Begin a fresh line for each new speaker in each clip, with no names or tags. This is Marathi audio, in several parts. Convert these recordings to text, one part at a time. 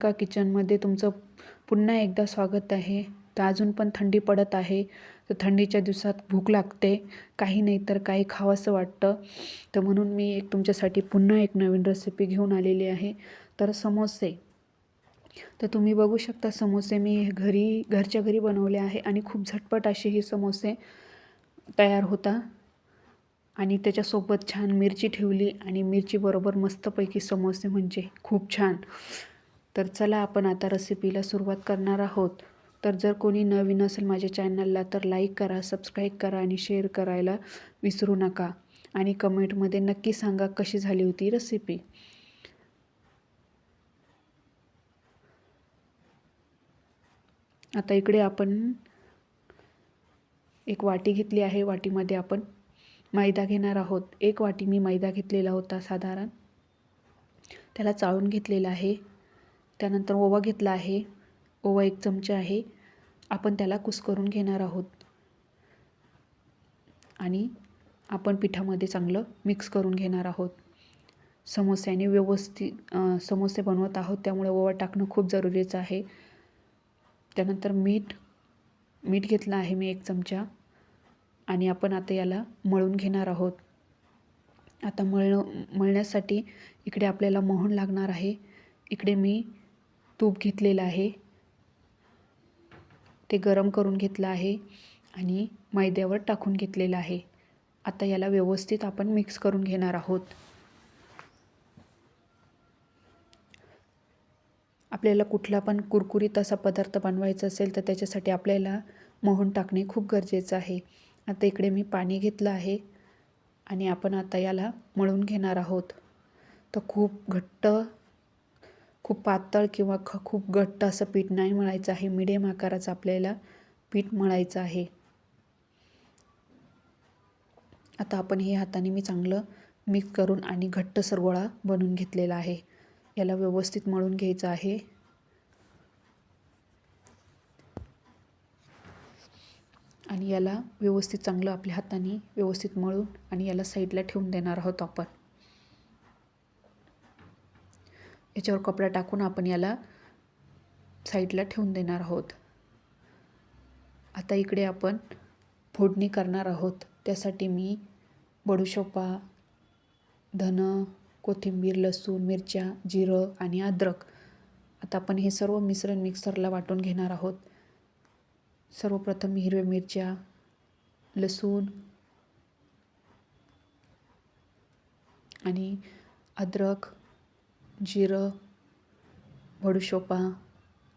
का किचनमध्ये तुमचं पुन्हा एकदा स्वागत आहे. तर अजून पण थंडी पडत आहे. तर थंडीच्या दिवसात भूक लागते, काही नाही तर काही खावंसं वाटतं. तर म्हणून मी तुमच्यासाठी पुन्हा एक नवीन रेसिपी घेऊन आलेली आहे. तर समोसे. तर तुम्ही बघू शकता, समोसे मी घरच्या घरी बनवले आहे आणि खूप झटपट असे हे समोसे तयार होता. आणि त्याच्यासोबत छान मिरची ठेवली आणि मिरचीबरोबर मस्तपैकी समोसे म्हणजे खूप छान. तर चला आपण आता रेसिपीला सुरुवात करणार आहोत. तर जर कोणी नवीन असेल माझ्या चॅनलला तर लाईक करा, सबस्क्राईब करा आणि शेअर करायला विसरू नका. आणि कमेंटमध्ये नक्की सांगा कशी झाली होती रेसिपी. आता इकडे आपण एक वाटी घेतली आहे. वाटीमध्ये आपण मैदा घेणार आहोत. एक वाटी मी मैदा घेतलेला होता साधारण. त्याला चाळून घेतलेला आहे. त्यानंतर ओवा घेतला आहे. ओवा 1 चमचा आहे. आपण त्याला कुस्करून घेणार आहोत आणि आपण पिठामध्ये चांगलं मिक्स करून घेणार आहोत. समोस्याने व्यवस्थित समोसे बनवत आहोत, त्यामुळे ओवा टाकणं खूप जरुरीचं आहे. त्यानंतर मीठ घेतलं आहे मी 1 चमचा आणि आपण आता याला मळून घेणार आहोत. आता मळण्यासाठी इकडे आपल्याला मोहन लागणार आहे. इकडे मी तूप घेतलेलं आहे, ते गरम करून घेतलं आहे आणि मैद्यावर टाकून घेतलेलं आहे. आता याला व्यवस्थित आपण मिक्स करून घेणार आहोत. आपल्याला कुठला पण कुरकुरीत असा पदार्थ बनवायचा असेल तर त्याच्यासाठी आपल्याला मोहन टाकणे खूप गरजेचं आहे. आता इकडे मी पाणी घेतलं आहे आणि आपण आता याला मळून घेणार आहोत. तर खूप घट्ट, खूप पातळ किंवा खूप घट्ट असं पीठ नाही मळायचं आहे. मीडियम आकाराचं आपल्याला पीठ मळायचं आहे. आता आपण हे हाताने मी चांगलं मिक्स करून आणि घट्टसर गोळा बनवून घेतलेला आहे. याला व्यवस्थित मळून घ्यायचं आहे. आणि याला व्यवस्थित चांगलं आपल्या हाताने व्यवस्थित मळून आणि याला साईडला ठेवून देणार आहोत आपण. याच्यावर कपडा टाकून आपण याला साईडला ठेवून देणार आहोत. आता इकडे आपण फोडणी करणार आहोत. त्यासाठी मी बडीशोपा, धन, कोथिंबीर, लसूण, मिरच्या, जिरं आणि अद्रक. आता आपण हे सर्व मिश्रण मिक्सरला वाटून घेणार आहोत. सर्वप्रथम हिरव्या मिरच्या, लसूण आणि अद्रक, जिरं, बडीशोपा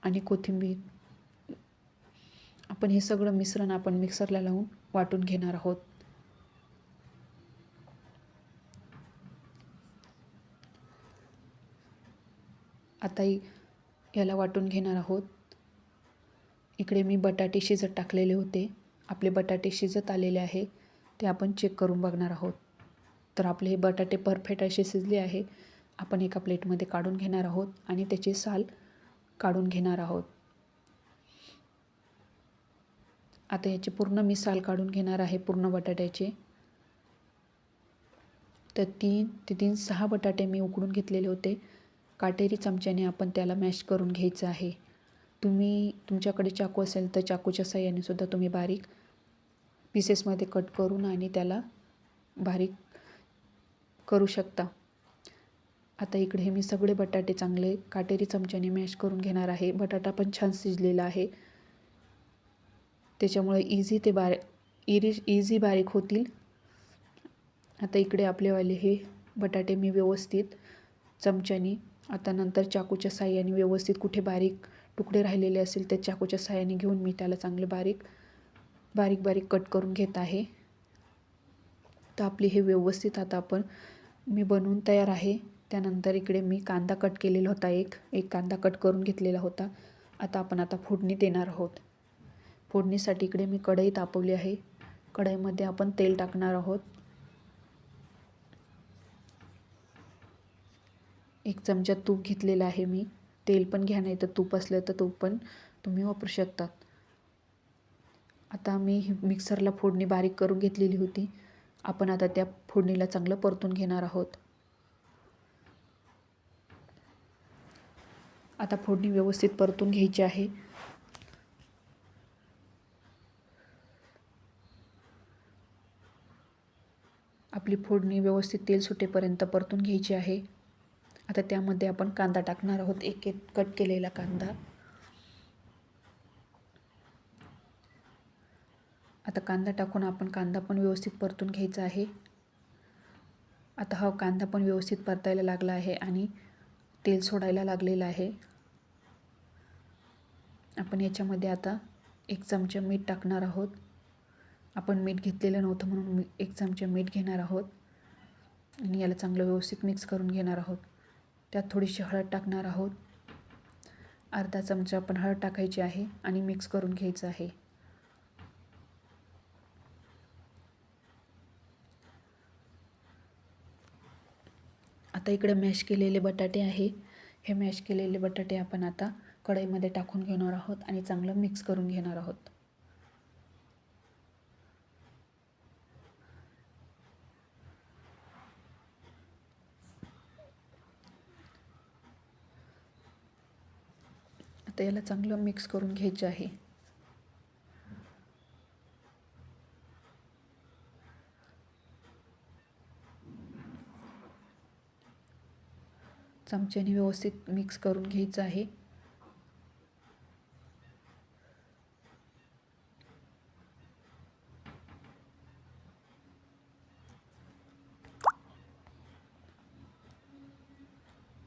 आणि कोथिंबीर, आपण हे सगळं मिश्रण आपण मिक्सरला लावून वाटून घेणार आहोत. आता याला वाटून घेणार आहोत. इकडे मी बटाटे शिजत टाकलेले होते. आपले बटाटे शिजत आलेले आहे, ते आपण चेक करून बघणार आहोत. तर आपले हे बटाटे परफेक्ट असे शिजले आहे. आपण एका प्लेटमध्ये काढून घेणार आहोत आणि त्याची साल काढून घेणार आहोत. आता याची पूर्ण मी साल काढून घेणार आहे पूर्ण बटाट्याचे. तर 3 ते 6 बटाटे मी उकडून घेतलेले होते. काटेरी चमच्याने आपण त्याला मॅश करून घ्यायचं आहे. तुमच्याकडे चाकू असेल तर चाकूच्या साहाय्याने सुद्धा तुम्ही बारीक पीसेसमध्ये कट करून आणि त्याला बारीक करू शकता. आता इकडे हे मी सगळे बटाटे चांगले काटेरी चमच्याने मॅश करून घेणार आहे. बटाटा पण छान शिजलेला आहे, त्याच्यामुळे इझी बारीक होतील. आता इकडे आपलेवाले हे बटाटे मी व्यवस्थित चमच्याने, आता नंतर चाकूच्या साहाय्याने व्यवस्थित कुठे बारीक तुकडे राहिलेले असेल ते चाकूच्या साहाय्याने घेऊन मी त्याला चांगले बारीक कट करून घेत आहे. तर आपले हे व्यवस्थित आता मी बनवून तयार आहे. त्यानंतर इकडे मी कांदा कट केलेला होता, एक कांदा कट करून घेतलेला होता. आता आपण फोडणी देणार आहोत. फोडणीसाठी इकडे मी कढई तापवली आहे. कढईमध्ये आपण तेल टाकणार आहोत. 1 चमचा तूप घेतलेला आहे मी. तेल पण घ्या, नाही तर तूप असलं तर तूप पण तुम्ही वापरू शकतात. आता मी मिक्सरला फोडणी बारीक करून घेतलेली होती. आपण आता त्या फोडणीला चांगलं परतून घेणार आहोत. आता फोडणी व्यवस्थित परतून घ्यायची आहे. आपली फोडणी व्यवस्थित तेल सुटेपर्यंत परतून घ्यायची आहे. आता त्यामध्ये आपण कांदा टाकणार आहोत, एक कट केलेला कांदा. आता कांदा टाकून आपण कांदा पण व्यवस्थित परतून घ्यायचा आहे. आता हा कांदा पण व्यवस्थित परतायला लागला आहे आणि तेल सोडायला लागलेलं आहे. आपण याच्यामध्ये आता 1 चमचा मीठ टाकणार आहोत. आपण मीठ घेतलेलं नव्हतं म्हणून 1 चमचा मीठ घेणार आहोत आणि याला चांगलं व्यवस्थित मिक्स करून घेणार आहोत. त्यात थोडीशी हळद टाकणार आहोत. अर्धा चमचा आपण हळद टाकायची आहे आणि मिक्स करून घ्यायचं आहे. आता इकडे मॅश केलेले बटाटे आहे. हे मॅश केलेले बटाटे आपण आता कढईमध्ये टाकून घेणार आहोत आणि चांगलं मिक्स करून घेणार आहोत. आता याला चांगलं मिक्स करून घ्यायचे आहे. चमच्याने व्यवस्थित मिक्स करून घ्यायचं आहे.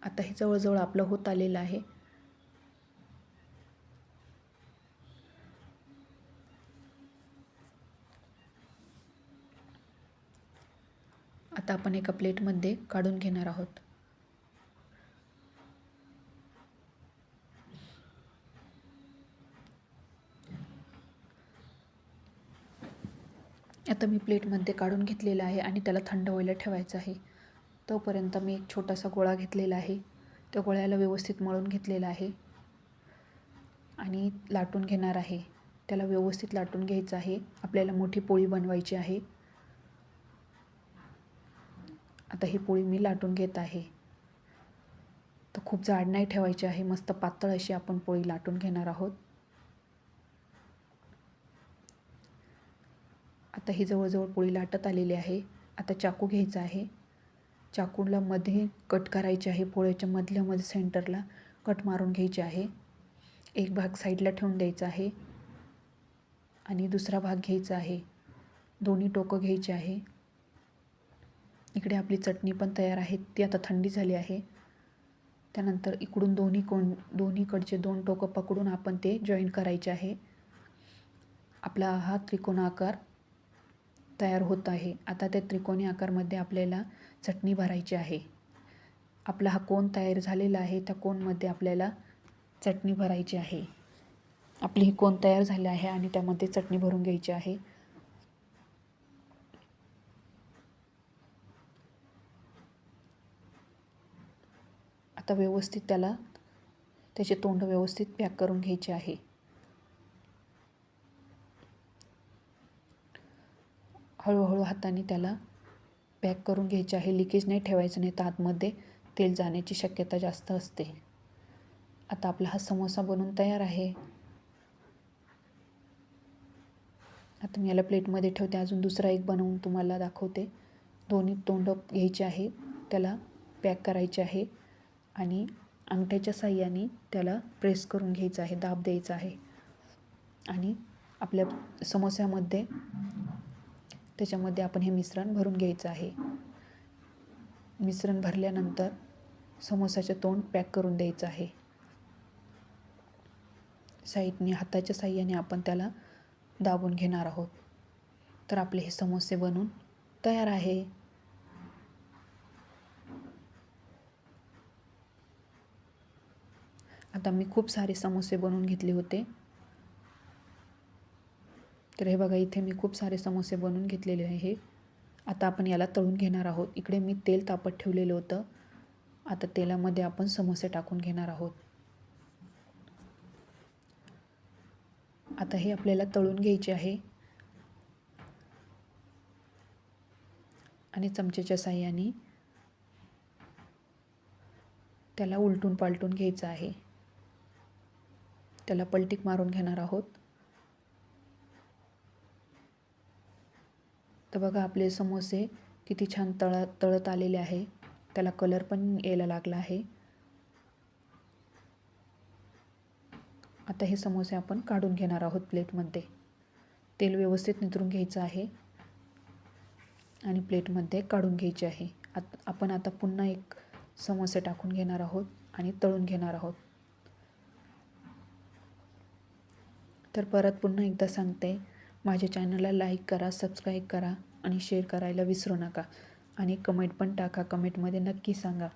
आता हे जवळजवळ आपलं होत आलेलं आहे. आता आपण एका प्लेटमध्ये काढून घेणार आहोत. आता मी प्लेटमध्ये काढून घेतलेलं आहे आणि त्याला थंड व्हायला ठेवायचं आहे. तोपर्यंत मी एक छोटासा गोळा घेतलेला आहे. त्या गोळ्याला व्यवस्थित मळून घेतलेला आहे आणि लाटून घेणार आहे. त्याला व्यवस्थित लाटून घ्यायचं आहे. आपल्याला मोठी पोळी बनवायची आहे. आता ही पोळी मी लाटून घेत आहे. तर खूप जाड नाही ठेवायची आहे, मस्त पातळ अशी आपण पोळी लाटून घेणार आहोत. आता ही जवळजवळ पोळी लाटत आलेली आहे. आता चाकू घ्यायचा आहे. चाकूला मध्ये कट करायचे आहे. पोळ्याच्या मधल्यामध्ये सेंटरला कट मारून घ्यायचे आहे. एक भाग साईडला ठेवून द्यायचा आहे आणि दुसरा भाग घ्यायचा आहे. दोन्ही टोकं घ्यायचे आहे. इकडे आपली चटणी पण तयार आहे. ती आता थंडी झाली आहे. त्यानंतर इकडून दोन्हीकडचे 2 टोकं पकडून आपण ते जॉईन करायचे आहे. आपला हा त्रिकोणी आकार तयार होत आहे. आता त्या त्रिकोणी आकारमध्ये आपल्याला चटणी भरायची आहे. आपला हा कोन तयार झालेला आहे. त्या कोनमध्ये आपल्याला चटणी भरायची आहे. आपली ही कोन तयार झाली आहे आणि त्यामध्ये चटणी भरून घ्यायची आहे. आता व्यवस्थित त्याचे तोंड व्यवस्थित पॅक करून घ्यायचे आहे. हळूहळू हाताने त्याला पॅक करून घ्यायचे आहे. लिकेज नाही ठेवायचं, नाही तर आतमध्ये तेल जाण्याची शक्यता जास्त असते. आता आपला हा समोसा बनवून तयार आहे. आता मी याला प्लेटमध्ये ठेवते. अजून दुसरा एक बनवून तुम्हाला दाखवते. दोन्ही तोंड घ्यायचे आहे, त्याला पॅक करायचे आहे आणि अंगठ्याच्या साहाय्याने त्याला प्रेस करून घ्यायचं आहे, दाब द्यायचा आहे आणि आपल्या समोस्यामध्ये त्याच्यामध्ये आपण हे मिश्रण भरून घ्यायचं आहे. मिश्रण भरल्यानंतर समोसाचे तोंड पॅक करून द्यायचं आहे. साईडने हाताच्या साहाय्याने आपण त्याला दाबून घेणार आहोत. तर आपले हे समोसे बनून तयार आहे. आता मी खूप सारे समोसे बनवून घेतले होते. तर हे बघा, इथे मी खूप सारे समोसे बनवून घेतलेले आहे. आता आपण याला तळून घेणार आहोत. इकडे मी तेल तापत ठेवलेलं होतं. आता तेलामध्ये आपण समोसे टाकून घेणार आहोत. आता हे आपल्याला तळून घ्यायचे आहे आणि चमच्याच्या साहाय्याने त्याला उलटून पालटून घ्यायचं आहे. त्याला पलटी मारून घेणार आहोत. तर बघा आपले समोसे किती छान तळत आलेले आहे. त्याला कलर पण यायला लागला आहे. आता हे समोसे आपण काढून घेणार आहोत प्लेटमध्ये. तेल व्यवस्थित नितरून घ्यायचं आहे आणि प्लेटमध्ये काढून घ्यायचे आहे. आपण आता पुन्हा एक समोसे टाकून घेणार आहोत आणि तळून घेणार आहोत. तर परत पुन्हा एकदा सांगते, माझ्या चॅनलला लाईक करा, सबस्क्राईब करा आणि शेअर करायला विसरू नका आणि कमेंट पण टाका. कमेंटमध्ये नक्की सांगा.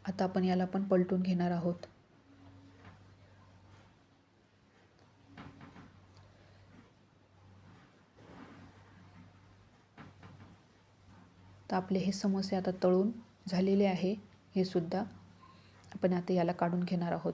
आता आपण याला पण पलटून घेणार आहोत. तर आपले हे समोसे आता तळून झालेले आहे. हे सुद्धा आपण आता याला काढून घेणार आहोत.